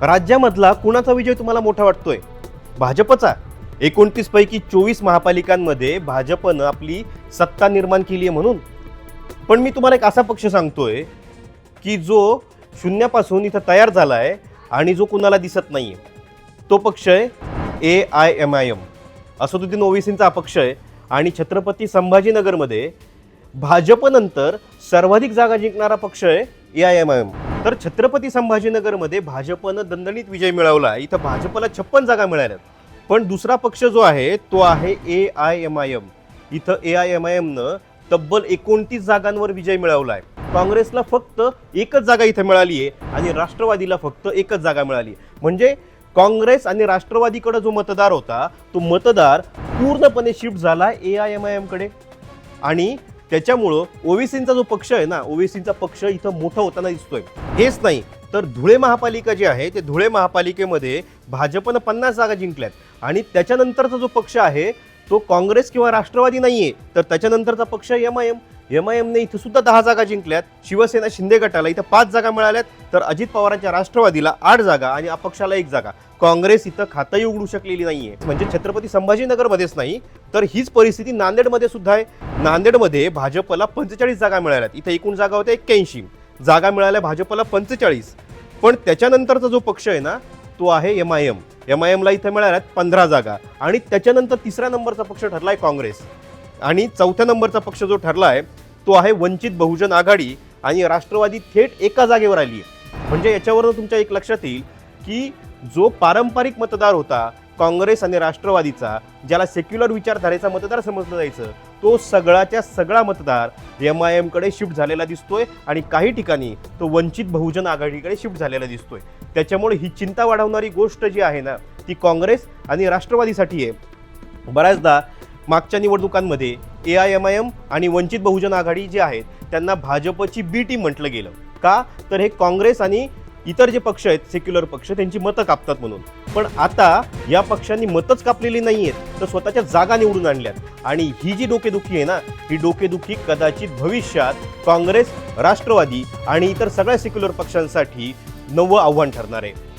राज्यामधला कुणाचा विजय तुम्हाला मोठा वाटतोय? भाजपचा? 29 पैकी 24 महापालिकांमध्ये भाजपनं आपली सत्ता निर्माण केली आहे म्हणून. पण मी तुम्हाला एक असा पक्ष सांगतोय की जो शून्यापासून इथं तयार झालाय आणि जो कुणाला दिसत नाहीये. तो पक्ष आहे AIMIM. असदुद्दीन ओवैसींचा हा पक्ष आहे आणि छत्रपती संभाजीनगरमध्ये भाजपनंतर सर्वाधिक जागा जिंकणारा पक्ष आहे AIMIM. तर छत्रपती संभाजीनगरमध्ये भाजपनं दणदणीत विजय मिळवला. इथं भाजपला 56 जागा मिळाल्यात. पण दुसरा पक्ष जो आहे तो आहे AIMIM. इथं AIMIMनं तब्बल 29 जागांवर विजय मिळवला आहे. काँग्रेसला फक्त एकच जागा इथं मिळाली आहे आणि राष्ट्रवादीला फक्त एकच जागा मिळाली. म्हणजे काँग्रेस आणि राष्ट्रवादीकडे जो मतदार होता तो मतदार पूर्णपणे शिफ्ट झाला AIMIM कडे. आणि त्याच्यामुळं ओवेसींचा जो पक्ष आहे ना, ओवेसींचा पक्ष इथं मोठा होताना दिसतोय. हेच नाही तर धुळे महापालिका जी आहे ते धुळे महापालिकेमध्ये भाजपनं 50 जागा जिंकल्यात. आणि त्याच्यानंतरचा जो पक्ष आहे तो काँग्रेस किंवा राष्ट्रवादी नाहीये, तर त्याच्यानंतरचा पक्ष MIMने इथं सुद्धा 10 जागा जिंकल्यात. शिवसेना शिंदे गटाला इथं 5 जागा मिळाल्यात, तर अजित पवारांच्या राष्ट्रवादीला 8 जागा आणि अपक्षाला 1 जागा. काँग्रेस इथं खातंही उघडू शकलेली नाहीये. म्हणजे छत्रपती संभाजीनगरमध्येच नाही तर हीच परिस्थिती नांदेडमध्ये सुद्धा आहे. नांदेडमध्ये भाजपला 45 जागा मिळाल्यात. इथं एकूण जागा होत्या 81, जागा मिळाल्या भाजपला 45. पण त्याच्यानंतरचा जो पक्ष आहे ना तो आहे MIMला इथं मिळाल्यात 15 जागा. आणि त्याच्यानंतर तिसऱ्या नंबरचा पक्ष ठरलाय काँग्रेस. आणि चौथ्या नंबरचा पक्ष जो ठरलाय तो आहे वंचित बहुजन आघाडी. आणि राष्ट्रवादी थेट एका जागेवर आली आहे. म्हणजे याच्यावरून तुमच्या एक लक्षात येईल की जो पारंपरिक मतदार होता काँग्रेस आणि राष्ट्रवादीचा, ज्याला सेक्युलर विचारधारेचा मतदार समजलं जायचं, तो सगळाच्या सगळा मतदार MIM कडे शिफ्ट झालेला दिसतोय. आणि काही ठिकाणी तो वंचित बहुजन आघाडीकडे शिफ्ट झालेला दिसतोय. त्याच्यामुळे ही चिंता वाढवणारी गोष्ट जी आहे ना ती काँग्रेस आणि राष्ट्रवादीसाठी आहे. बऱ्याचदा मागच्या निवडणुकांमध्ये AIMIM आणि वंचित बहुजन आघाडी जे आहेत त्यांना भाजपची B टीम म्हटलं गेलं. का? तर हे काँग्रेस आणि इतर जे पक्ष आहेत सेक्युलर पक्ष त्यांची मतं कापतात म्हणून. पण आता या पक्षांनी मतच कापलेली नाही आहेत तर स्वतःच्या जागा निवडून आणल्यात. आणि ही जी डोकेदुखी आहे ना ही डोकेदुखी कदाचित भविष्यात काँग्रेस, राष्ट्रवादी आणि इतर सगळ्या सेक्युलर पक्षांसाठी नवं आव्हान ठरणार आहे.